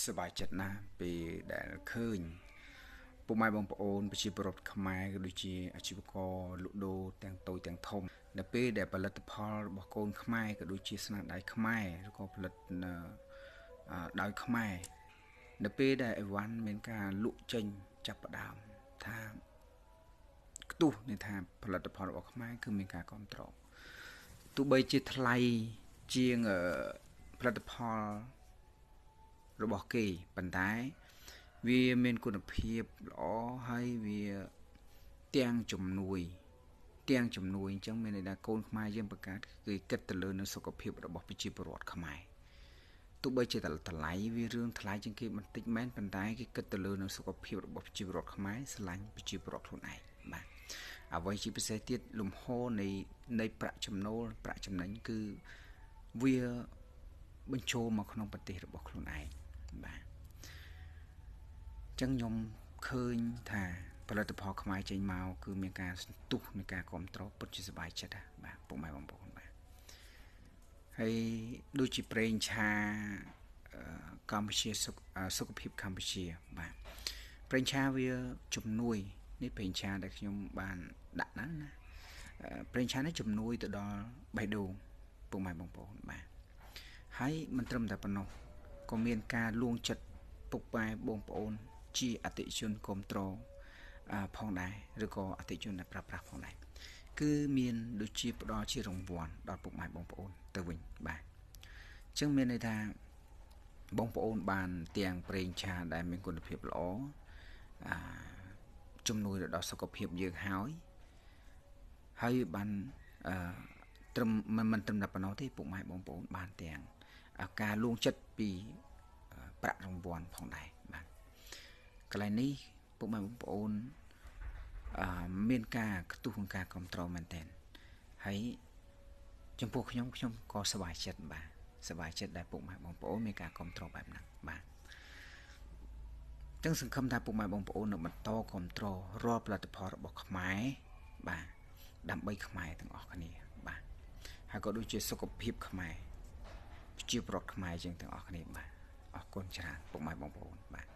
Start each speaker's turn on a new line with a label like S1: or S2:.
S1: สบายចិត្តណាស់ពេលដែលឃើញពុកម៉ែបងប្អូនប្រជាពលរដ្ឋខ្មែរក៏ដូចជាអាជីវករលក់ដូរទាំងតូចទាំងធំនៅពេលដែលផលិតផលរបស់កូនខ្មែរក៏ដូចជាស្នាដៃខ្មែរឬក៏ផលិតដោយខ្មែរនៅពេលដែលអីវ៉ាន់មានការលក់ចេញចាប់ផ្ដើមថាខ្ទុះនៃថាផលិតផលរបស់ខ្មែរគឺមានការគ្រប់គ្រងទោះបីជាថ្លៃជាងផលិតផលរបស់គេប៉ុន្តែវាមានគុណភាពល្អហើយវាទាំងជំនួយអញ្ចឹងមានន័យថាកូនខ្មែរយើងបង្កើតគឺគិតទៅលើនៅសុខភាពរបស់ប្រជាពលរដ្ឋខ្មែរទោះបីជាតម្លៃវារឿងថ្លៃជាងគេបន្តិចមែនប៉ុន្តែគេគិតទៅលើនៅសុខភាពរបស់ប្រជាពលរដ្ឋខ្មែរស្រឡាញ់ប្រជាពលរដ្ឋខ្លួនឯងបាទអ្វីជាពិសេសទៀតលំហនៃប្រាក់ចំណូលប្រាក់ចំណេញគឺវាបញ្ចូលមកក្នុងប្រទេសរបស់ខ្លួនឯងបាទចឹងខ្ញុំឃើញថាផលិតផលខ្មែរចេញមកគឺមានការសន្ទុះនៃការគ្រប់គ្រងពិតជាសប្បាយចិត្តបាទពុកម៉ែបងប្អូនបាទហើយដូចជាប្រេងឆាកម្ពុជាសុខភាពកម្ពុជាបាទប្រេងឆាវាជំនួយនេះប្រេងឆាដែលខ្ញុំបានដាក់ណាប្រេងឆានេះជំនួយទៅដល់បេះដូងពុកម៉ែបងប្អូនបាទហើយមិនត្រឹមតែប៉ុណ្ណោះក៏មានការលួងចិត្តពុកម៉ែបងប្អូនជាអតិជនគ្រប់គ្រងផងដែរឬក៏អតិជនដែលប្រើប្រាស់ផងដែរគឺមានដូចជាផ្ដល់ជារង្វាន់ដល់ពុកម៉ែបងប្អូនទៅវិញបាទអញ្ចឹងមានន័យថាបងប្អូនបានទាំងប្រេងឆាដែលមានគុណភាពល្អជំនួយដល់សុខភាពយើងហើយបានត្រឹមមិនត្រឹមតែប៉ុណ្ណោះទេពុកម៉ែបងប្អូនបានទាំងការលួងចិត្តពីប្រាក់រង្វាន់ផងដែរបាទកន្លែងនេះពុកម៉ែបងប្អូនមានការខ្ទុះក្នុងការគ្រប់គ្រងមែនទែនហើយចំពោះខ្ញុំក៏សប្បាយចិត្តបាទសប្បាយចិត្តដែលពុកម៉ែបងប្អូនមានការគ្រប់គ្រងបែបហ្នឹងបាទចឹងសង្ឃឹមថាពុកម៉ែបងប្អូននឹងបន្តគ្រប់គ្រងរាល់ផលិតផលរបស់ខ្មែរបាទដើម្បីខ្មែរទាំងអស់គ្នាបាទហើយក៏ដូចជាសុខភាពខ្មែរប្រជាពលរដ្ឋខ្មែរយើងទាំងអស់គ្នាបាទអរគុណច្រើនពុកម៉ែបងប្អូនបាទ